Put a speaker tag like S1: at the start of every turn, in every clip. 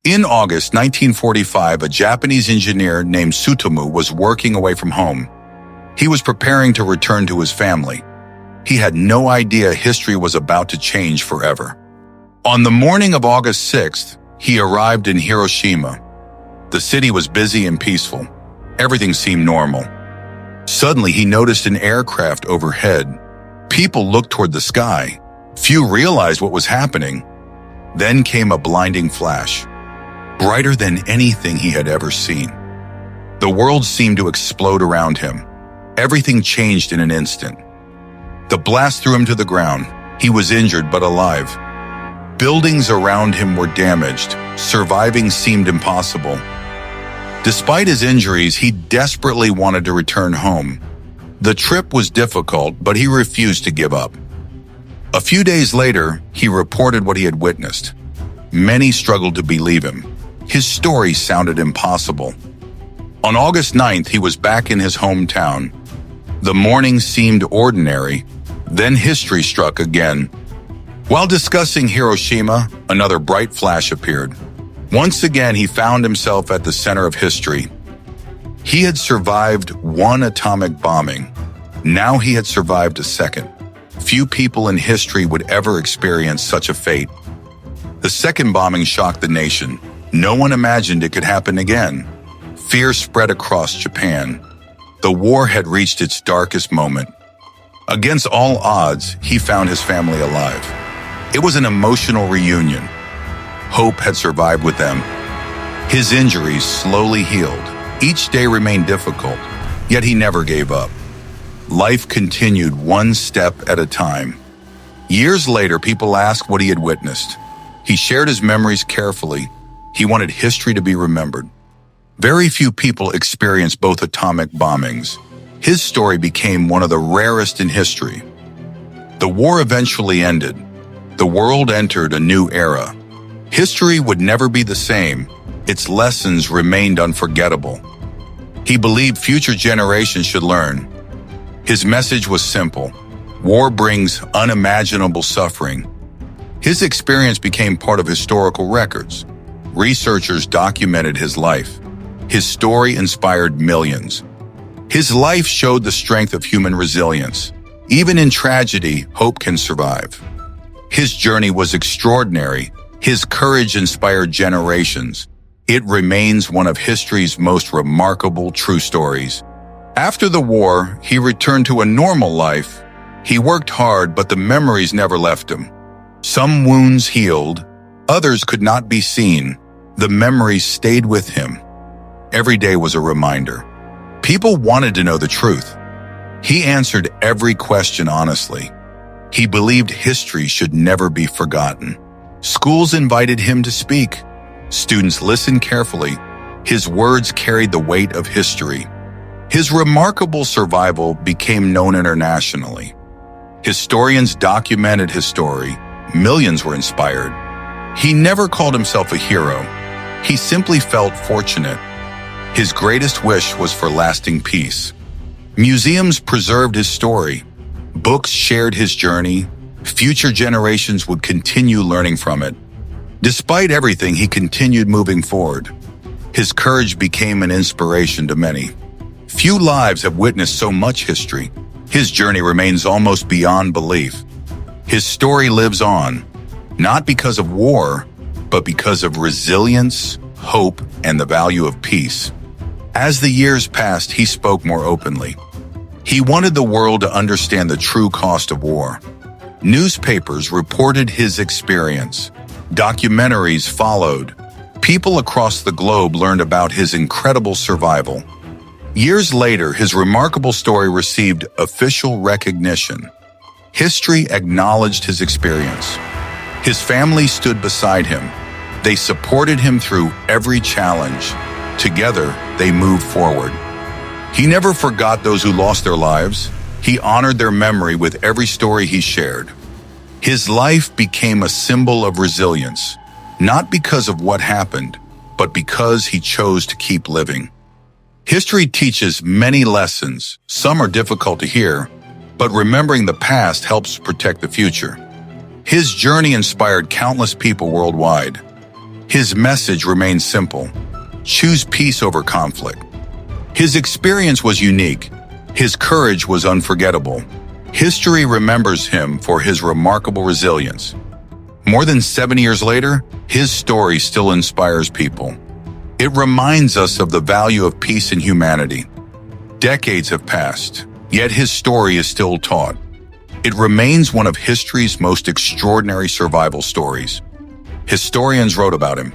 S1: In August 1945, a Japanese engineer named Tsutomu was working away from home. He was preparing to return to his family. He had no idea history was about to change forever. On the morning of August 6th, he arrived in Hiroshima. The city was busy and peaceful. Everything seemed normal. Suddenly, he noticed an aircraft overhead. People looked toward the sky. Few realized what was happening. Then came a blinding flash, brighter than anything he had ever seen. The world seemed to explode around him. Everything changed in an instant. The blast threw him to the ground. He was injured but alive. Buildings around him were damaged. Surviving seemed impossible. Despite his injuries, he desperately wanted to return home. The trip was difficult, but he refused to give up. A few days later, he reported what he had witnessed. Many struggled to believe him. His story sounded impossible. On August 9th, he was back in his hometown. The morning seemed ordinary. Then history struck again. While discussing Hiroshima, another bright flash appeared. Once again, he found himself at the center of history. He had survived one atomic bombing. Now he had survived a second. Few people in history would ever experience such a fate. The second bombing shocked the nation. No one imagined it could happen again. Fear spread across Japan. The war had reached its darkest moment. Against all odds, he found his family alive. It was an emotional reunion. Hope had survived with them. His injuries slowly healed. Each day remained difficult, yet he never gave up. Life continued one step at a time. Years later, people asked what he had witnessed. He shared his memories carefully. He wanted history to be remembered. Very few people experienced both atomic bombings. His story became one of the rarest in history. The war eventually ended. The world entered a new era. History would never be the same. Its lessons remained unforgettable. He believed future generations should learn. His message was simple. War brings unimaginable suffering. His experience became part of historical records. Researchers documented his life. His story inspired millions. His life showed the strength of human resilience. Even in tragedy, hope can survive. His journey was extraordinary. His courage inspired generations. It remains one of history's most remarkable true stories. After the war, he returned to a normal life. He worked hard, but the memories never left him. Some wounds healed, others could not be seen. The memories stayed with him. Every day was a reminder. People wanted to know the truth. He answered every question honestly. He believed history should never be forgotten. Schools invited him to speak. Students listened carefully. His words carried the weight of history. His remarkable survival became known internationally. Historians documented his story. Millions were inspired. He never called himself a hero. He simply felt fortunate. His greatest wish was for lasting peace. Museums preserved his story. Books shared his journey. Future generations would continue learning from it. Despite everything, he continued moving forward. His courage became an inspiration to many. Few lives have witnessed so much history. His journey remains almost beyond belief. His story lives on, not because of war, but because of resilience, hope, and the value of peace. As the years passed, he spoke more openly. He wanted the world to understand the true cost of war. Newspapers reported his experience. Documentaries followed. People across the globe learned about his incredible survival. Years later, his remarkable story received official recognition. History acknowledged his experience. His family stood beside him. They supported him through every challenge. Together, they moved forward. He never forgot those who lost their lives. He honored their memory with every story he shared. His life became a symbol of resilience, not because of what happened, but because he chose to keep living. History teaches many lessons. Some are difficult to hear, but remembering the past helps protect the future. His journey inspired countless people worldwide. His message remained simple: choose peace over conflict. His experience was unique. His courage was unforgettable. History remembers him for his remarkable resilience. More than 70 years later, his story still inspires people. It reminds us of the value of peace and humanity. Decades have passed, yet his story is still taught. It remains one of history's most extraordinary survival stories. Historians wrote about him.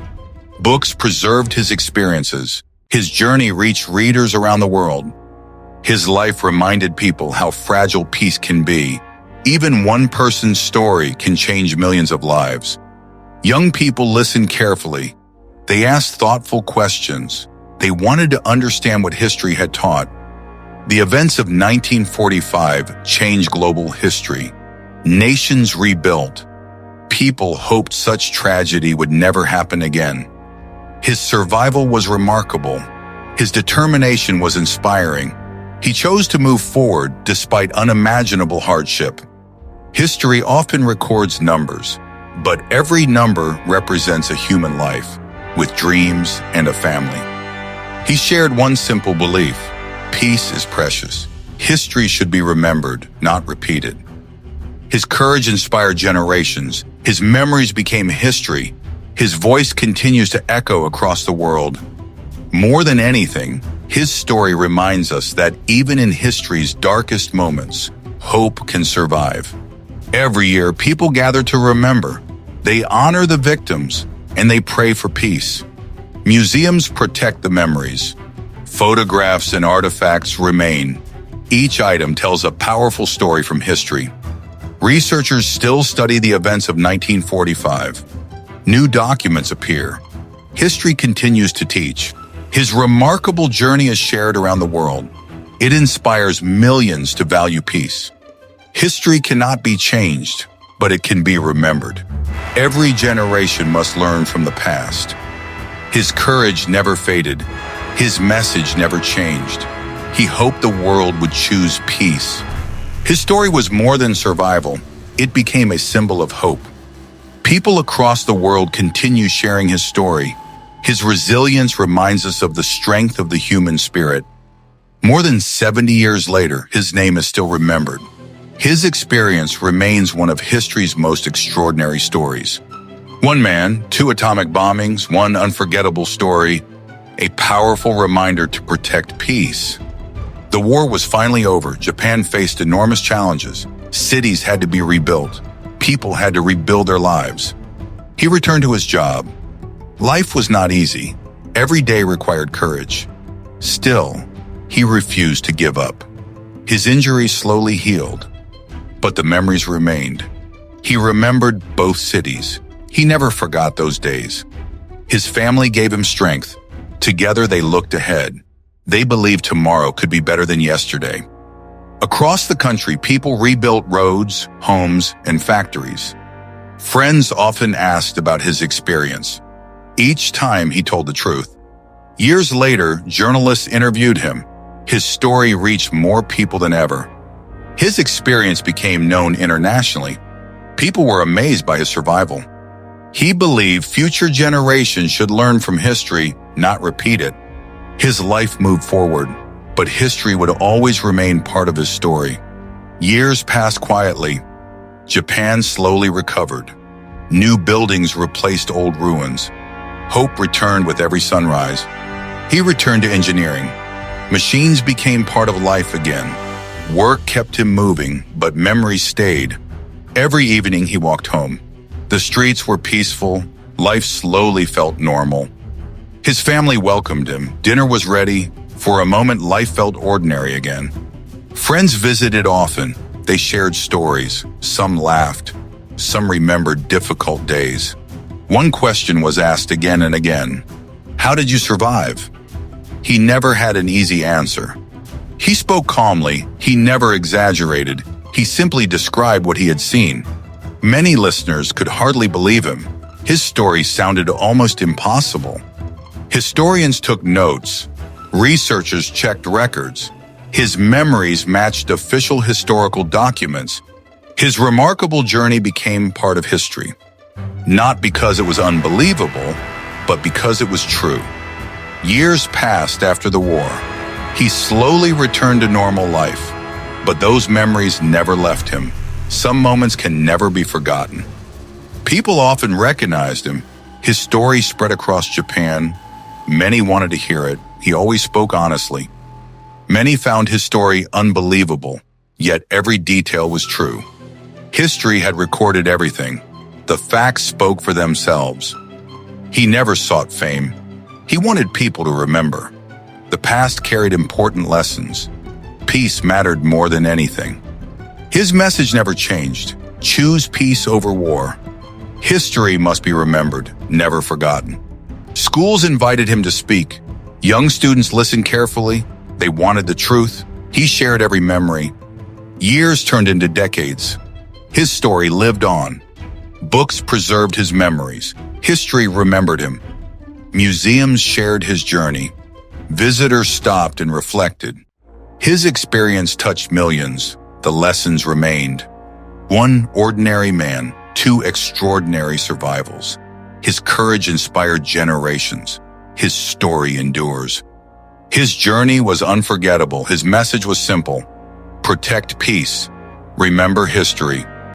S1: Books preserved his experiences. His journey reached readers around the world. His life reminded people how fragile peace can be. Even one person's story can change millions of lives. Young people listened carefully. They asked thoughtful questions. They wanted to understand what history had taught. The events of 1945 changed global history. Nations rebuilt. People hoped such tragedy would never happen again. His survival was remarkable. His determination was inspiring. He chose to move forward despite unimaginable hardship. History often records numbers, but every number represents a human life, with dreams and a family. He shared one simple belief: peace is precious. History should be remembered, not repeated. His courage inspired generations. His memories became history. His voice continues to echo across the world. More than anything, his story reminds us that even in history's darkest moments, hope can survive. Every year, people gather to remember. They honor the victims, and they pray for peace. Museums protect the memories. Photographs and artifacts remain. Each item tells a powerful story from history. Researchers still study the events of 1945. New documents appear. History continues to teach. His remarkable journey is shared around the world. It inspires millions to value peace. History cannot be changed, but it can be remembered. Every generation must learn from the past. His courage never faded. His message never changed. He hoped the world would choose peace. His story was more than survival. It became a symbol of hope. People across the world continue sharing his story. His resilience reminds us of the strength of the human spirit. More than 70 years later, his name is still remembered. His experience remains one of history's most extraordinary stories. One man, 2 atomic bombings, one unforgettable story, a powerful reminder to protect peace. The war was finally over. Japan faced enormous challenges. Cities had to be rebuilt. People had to rebuild their lives. He returned to his job. Life was not easy. Every day required courage. Still, he refused to give up. His injuries slowly healed, but the memories remained. He remembered both cities. He never forgot those days. His family gave him strength. Together they looked ahead. They believed tomorrow could be better than yesterday. Across the country, people rebuilt roads, homes, and factories. Friends often asked about his experience. Each time he told the truth. Years later, journalists interviewed him. His story reached more people than ever. His experience became known internationally. People were amazed by his survival. He believed future generations should learn from history, not repeat it. His life moved forward, but history would always remain part of his story. Years passed quietly. Japan slowly recovered. New buildings replaced old ruins. Hope returned with every sunrise. He returned to engineering. Machines became part of life again. Work kept him moving, but memories stayed. Every evening he walked home. The streets were peaceful. Life slowly felt normal. His family welcomed him. Dinner was ready. For a moment, life felt ordinary again. Friends visited often. They shared stories. Some laughed. Some remembered difficult days. One question was asked again and again: how did you survive? He never had an easy answer. He spoke calmly. He never exaggerated. He simply described what he had seen. Many listeners could hardly believe him. His story sounded almost impossible. Historians took notes. Researchers checked records. His memories matched official historical documents. His remarkable journey became part of history. Not because it was unbelievable, but because it was true. Years passed after the war. He slowly returned to normal life, but those memories never left him. Some moments can never be forgotten. People often recognized him. His story spread across Japan. Many wanted to hear it. He always spoke honestly. Many found his story unbelievable, yet every detail was true. History had recorded everything. The facts spoke for themselves. He never sought fame. He wanted people to remember. The past carried important lessons. Peace mattered more than anything. His message never changed. Choose peace over war. History must be remembered, never forgotten. Schools invited him to speak. Young students listened carefully. They wanted the truth. He shared every memory. Years turned into decades. His story lived on. Books preserved his memories. History remembered him. Museums shared his journey. Visitors stopped and reflected. His experience touched millions. The lessons remained. One ordinary man, two extraordinary survivals. His courage inspired generations. His story endures. His journey was unforgettable. His message was simple. Protect peace. Remember history.